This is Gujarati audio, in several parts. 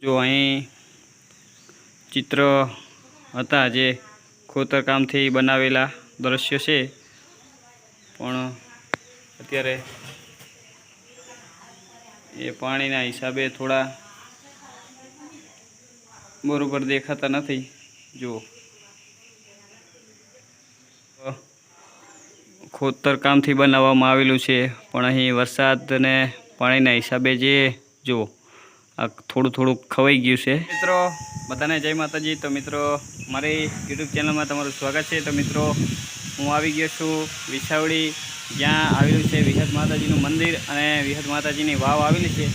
जो અહીં ચિત્ર હતા જે ખોતરકામથી બનાવેલા દ્રશ્ય છે, પણ અત્યારે એ પાણીના હિસાબે થોડા બરોબર દેખાતા નથી। જો ખોતરકામથી બનાવવામાં આવેલું છે, પણ અહીં વરસાદને પાણીના હિસાબે જે જો આ થોડું થોડું ખવાઈ ગયું છે। મિત્રો બધાને જય માતાજી। તો મિત્રો મારી યુટ્યુબ ચેનલમાં તમારું સ્વાગત છે। તો મિત્રો હું આવી ગયો છું વિસાવડી, જ્યાં આવેલું છે વિહત માતાજીનું મંદિર અને વિહત માતાજીની વાવ આવેલી છે।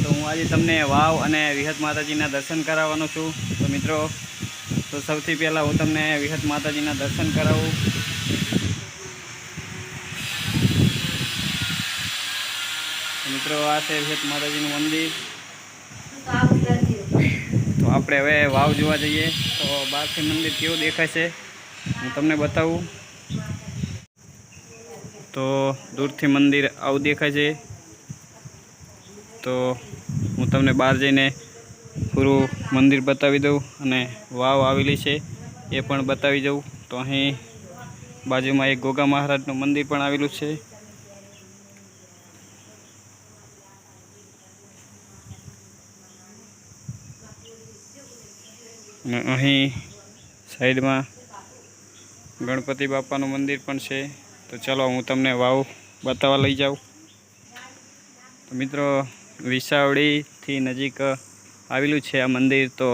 તો હું આજે તમને વાવ અને વિહત માતાજીના દર્શન કરાવવાનો છું। તો મિત્રો તો સૌથી પહેલાં હું તમને વિહત માતાજીના દર્શન કરાવું। મિત્રો આ છે વિહત માતાજીનું મંદિર। તો આપણે હવે વાવ જોવા જઈએ। તો બહારથી મંદિર કેવું દેખાય છે હું તમને બતાવું। તો દૂરથી મંદિર આવું દેખાય છે। તો હું તમને બહાર જઈને પૂરું મંદિર બતાવી દઉં અને વાવ આવેલી છે એ પણ બતાવી દઉં। તો અહીં બાજુમાં એક ગોગા મહારાજનું મંદિર પણ આવેલું છે। અને અહીં સાઈડમાં ગણપતિ બાપાનું મંદિર પણ છે। તો ચાલો હું તમને વાવ બતાવવા લઈ જાઉં। તો મિત્રો વિસાવડીથી નજીક આવેલું છે આ મંદિર। તો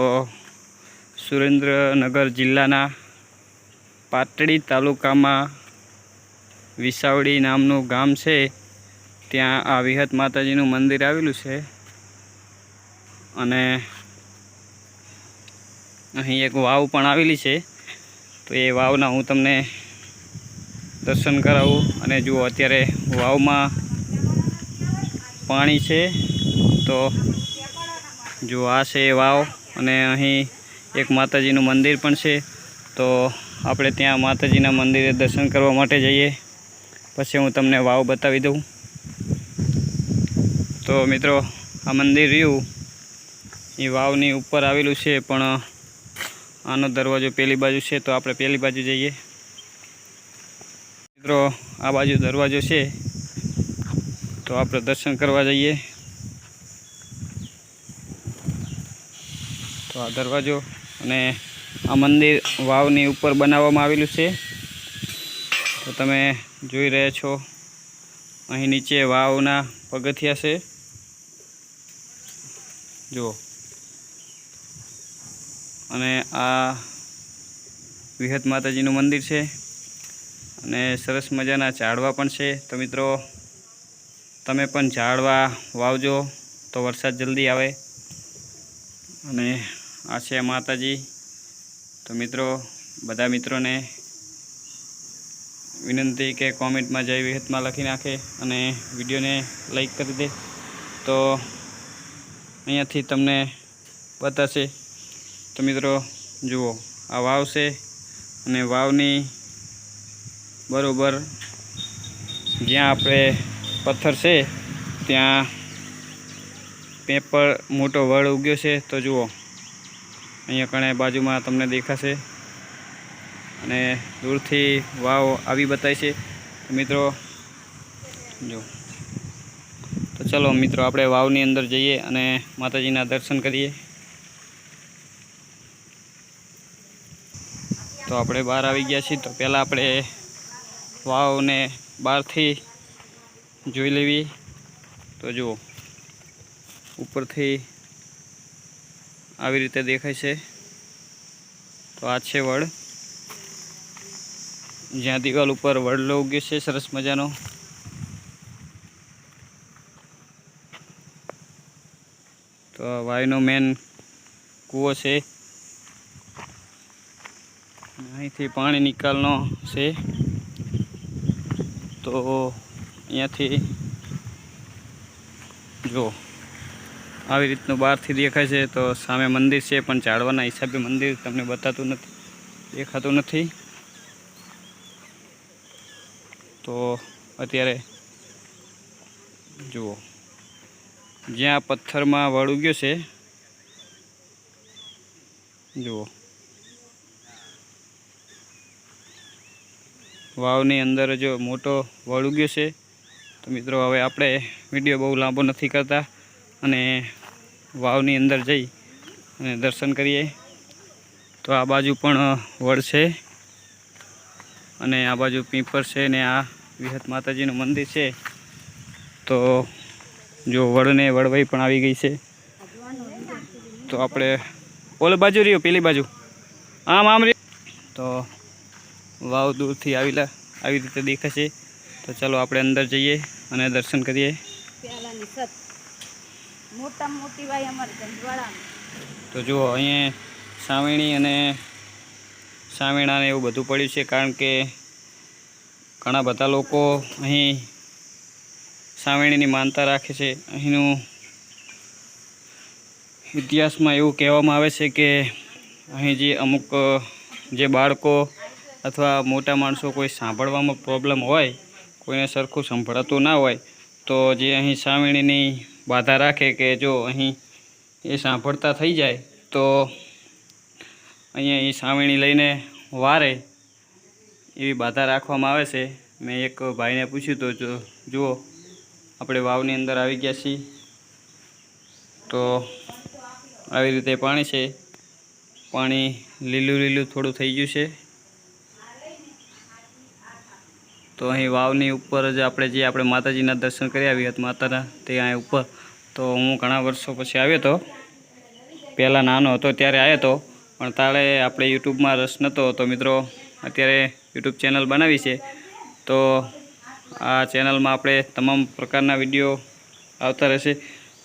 સુરેન્દ્રનગર જિલ્લાના પાટડી તાલુકામાં વિસાવડી નામનું ગામ છે, ત્યાં આ વિહત માતાજીનું મંદિર આવેલું છે। અને અહીં એક વાવ પણ આવેલી છે। તો એ વાવના હું તમને દર્શન કરાવું। અને જુઓ અત્યારે વાવમાં પાણી છે। તો જો આ છે વાવ અને અહીં એક માતાજીનું મંદિર પણ છે। તો આપણે ત્યાં માતાજીના મંદિરે દર્શન કરવા માટે જઈએ, પછી હું તમને વાવ બતાવી દઉં। તો મિત્રો આ મંદિર રહ્યું એ વાવની ઉપર આવેલું છે, પણ આનો દરવાજો પેલી બાજુ છે। તો આપણે પેલી બાજુ જઈએ। મિત્રો આ બાજુ દરવાજો છે, તો આપણે દર્શન કરવા જઈએ। તો આ દરવાજો અને આ મંદિર વાવની ઉપર બનાવવામાં આવેલું છે। તો તમે જોઈ રહ્યા છો અહીં નીચે વાવના પગથિયા છે। જુઓ, અને આ વિહત માતાજીનું મંદિર છે અને સરસ મજાના ઝાડવા પણ છે। તો મિત્રો તમે પણ ઝાડવા વાવજો તો વરસાદ જલ્દી આવે। અને આ છે માતાજી। તો મિત્રો બધા મિત્રોને વિનંતી કે કોમેન્ટમાં જય વિહતમાં લખી નાખે અને વિડીયોને લાઈક કરી દે। તો અહીંયાથી તમને બતાશે। તો મિત્રો જુઓ આ વાવ છે અને વાવની બરોબર જ્યાં આપણે પથ્થર છે ત્યાં પેપર મોટો વડ ઉગ્યો છે। તો જુઓ અહીંયા કણે બાજુમાં તમને દેખાશે અને દૂરથી વાવ આવી બતાય છે। મિત્રો જો, તો ચલો મિત્રો આપણે વાવની અંદર જઈએ અને માતાજીના દર્શન કરીએ। તો આપણે બહાર આવી ગયા છીએ। તો પહેલાં આપણે વાવને બહારથી જોઈ લેવી। તો જુઓ ઉપરથી આવી રીતે દેખાય છે। તો આ છે વડ, જ્યાં દિવાલ ઉપર વડલો ઉગ્યો છે સરસ મજાનો। તો વાયનો મેન કૂવો છે, અહીંથી પાણી નિકાલનો છે। તો અહીંયાથી જો આવી રીતનું બહારથી દેખાય છે। તો સામે મંદિર છે, પણ ઝાડવાના હિસાબે મંદિર તમને બતાતું નથી, દેખાતું નથી। તો અત્યારે જુઓ જ્યાં પથ્થરમાં વડ ઉગ્યો છે જુઓ વાવની અંદર જો મોટો વળ ઉગ્યો છે. તો મિત્રો હવે આપણે વિડીયો બહુ લાંબો નથી કરતા અને વાવની અંદર જઈ અને દર્શન કરીએ. તો આ બાજુ પણ વડ છે અને આ બાજુ પીપર છે ને આ વિહત માતાજીનું મંદિર છે. તો જો વડને વડવાઈ પણ આવી ગઈ છે. તો આપણે ઓલી બાજુ રહ્યો પેલી બાજુ આમ રહ્યો. તો વાવ દૂરથી આવી રીતે દેખાશે. તો ચાલો આપણે અંદર જઈએ અને દર્શન કરીએ. તો જુઓ અહીંયા સાવેણી અને સાવેણાને એવું બધું પડ્યું છે, કારણ કે ઘણા બધા લોકો અહીં સાવેણીની માનતા રાખે છે. અહીંનું ઇતિહાસમાં એવું કહેવામાં આવે છે કે અહીં જે અમુક જે બાળકો અથવા મોટા માણસો કોઈ સાંભળવામાં પ્રોબ્લેમ હોય, કોઈને સરખું સંભળાતું ના હોય, તો જે અહીં સાવેણીની બાધા રાખે કે જો અહીં એ સાંભળતા થઈ જાય તો અહીંયા એ સાવેણી લઈને વારે એવી બાધા રાખવામાં આવે છે. મેં એક ભાઈને પૂછ્યું તો જુઓ આપણે વાવની અંદર આવી ગયા છીએ. તો આવી રીતે પાણી છે. પાણી લીલું લીલું થોડું થઈ ગયું છે. તો અહીં વાવની ઉપર જ આપણે માતાજીના દર્શન કરી વિહત માતાના તે અહીં ઉપર. તો હું ઘણા વર્ષો પછી આવ્યો હતો, પહેલાં નાનો હતો ત્યારે આવ્યો હતો, પણ તારે આપણે યુટ્યુબમાં રસ નહોતો. તો મિત્રો અત્યારે યુટ્યુબ ચેનલ બનાવી છે. તો આ ચેનલમાં આપણે તમામ પ્રકારના વિડીયો આવતા રહેશે.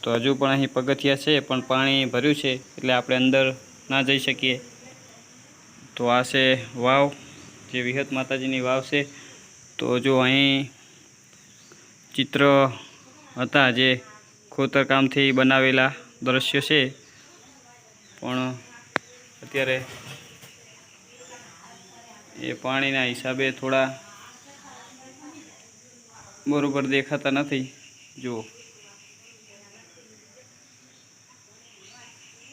તો હજુ પણ અહીં પગથિયા છે, પણ પાણી ભર્યું છે એટલે આપણે અંદર ના જઈ શકીએ. તો આ છે વાવ, જે વિહત માતાજીની વાવ છે. તો જો અહીં ચિત્ર હતા જે ખોતરકામથી બનાવેલા દ્રશ્યો છે, પણ અત્યારે એ પાણીના હિસાબે થોડા બરોબર દેખાતા નથી. જુઓ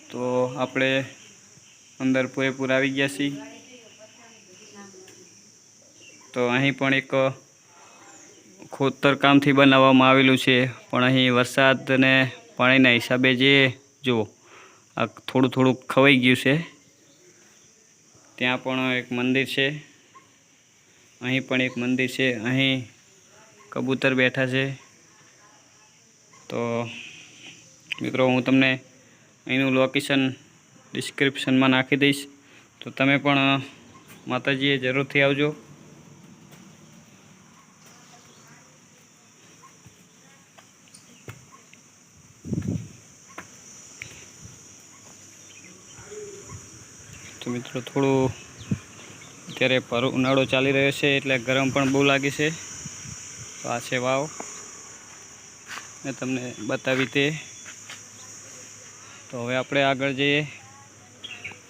તો આપણે અંદર પૂરેપૂર આવી ગયા છીએ. તો અહીં પણ એક ખોતરકામથી બનાવવામાં આવેલું છે, પણ અહીં વરસાદ અને પાણીના હિસાબે જે જુઓ આ થોડું થોડું ખવાઈ ગયું છે. ત્યાં પણ એક મંદિર છે, અહીં પણ એક મંદિર છે. અહીં કબૂતર બેઠા છે. તો મિત્રો હું તમને અહીંનું લોકેશન ડિસ્ક્રિપ્શનમાં નાખી દઈશ. તો તમે પણ માતાજીએ જરૂરથી આવજો. તો મિત્રો થોડું અત્યારે ઉનાળો ચાલી રહ્યો છે એટલે ગરમ પણ બહુ લાગે છે. તો આ છે વાવ, મેં તમને બતાવી તે. તો હવે આપણે આગળ જઈએ.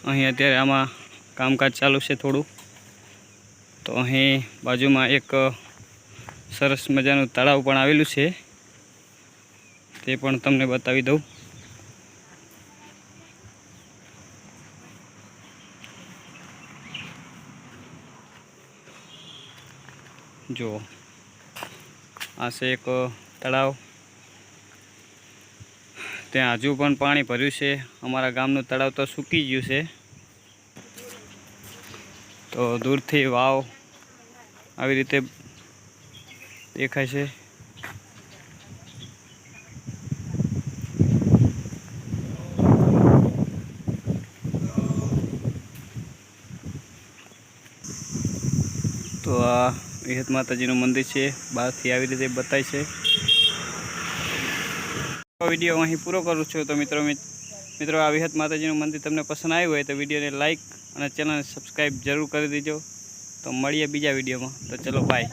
અહીં અત્યારે આમાં કામકાજ ચાલુ છે થોડું. તો અહીં બાજુમાં એક સરસ મજાનું તળાવ પણ આવેલું છે, તે પણ તમને બતાવી દઉં. જુઓ આ છે એક તળાવ. ત્યાં હજુ પણ પાણી ભર્યું છે. અમારા ગામનું તળાવ તો સૂકી ગયું છે. તો દૂરથી વાવ આવી રીતે દેખાય છે. તો આ વિહત માતાજીનું મંદિર છે, બહારથી આવી રીતે બતાય છે. વિડીયો અહીં પૂરો કરું છું. તો મિત્રો આ વિહત માતાજીનું મંદિર તમને પસંદ આવ્યું હોય તો વિડીયોને લાઇક અને ચેનલને સબસ્ક્રાઈબ જરૂર કરી દેજો. તો મળીએ બીજા વિડીયોમાં. તો ચલો બાય.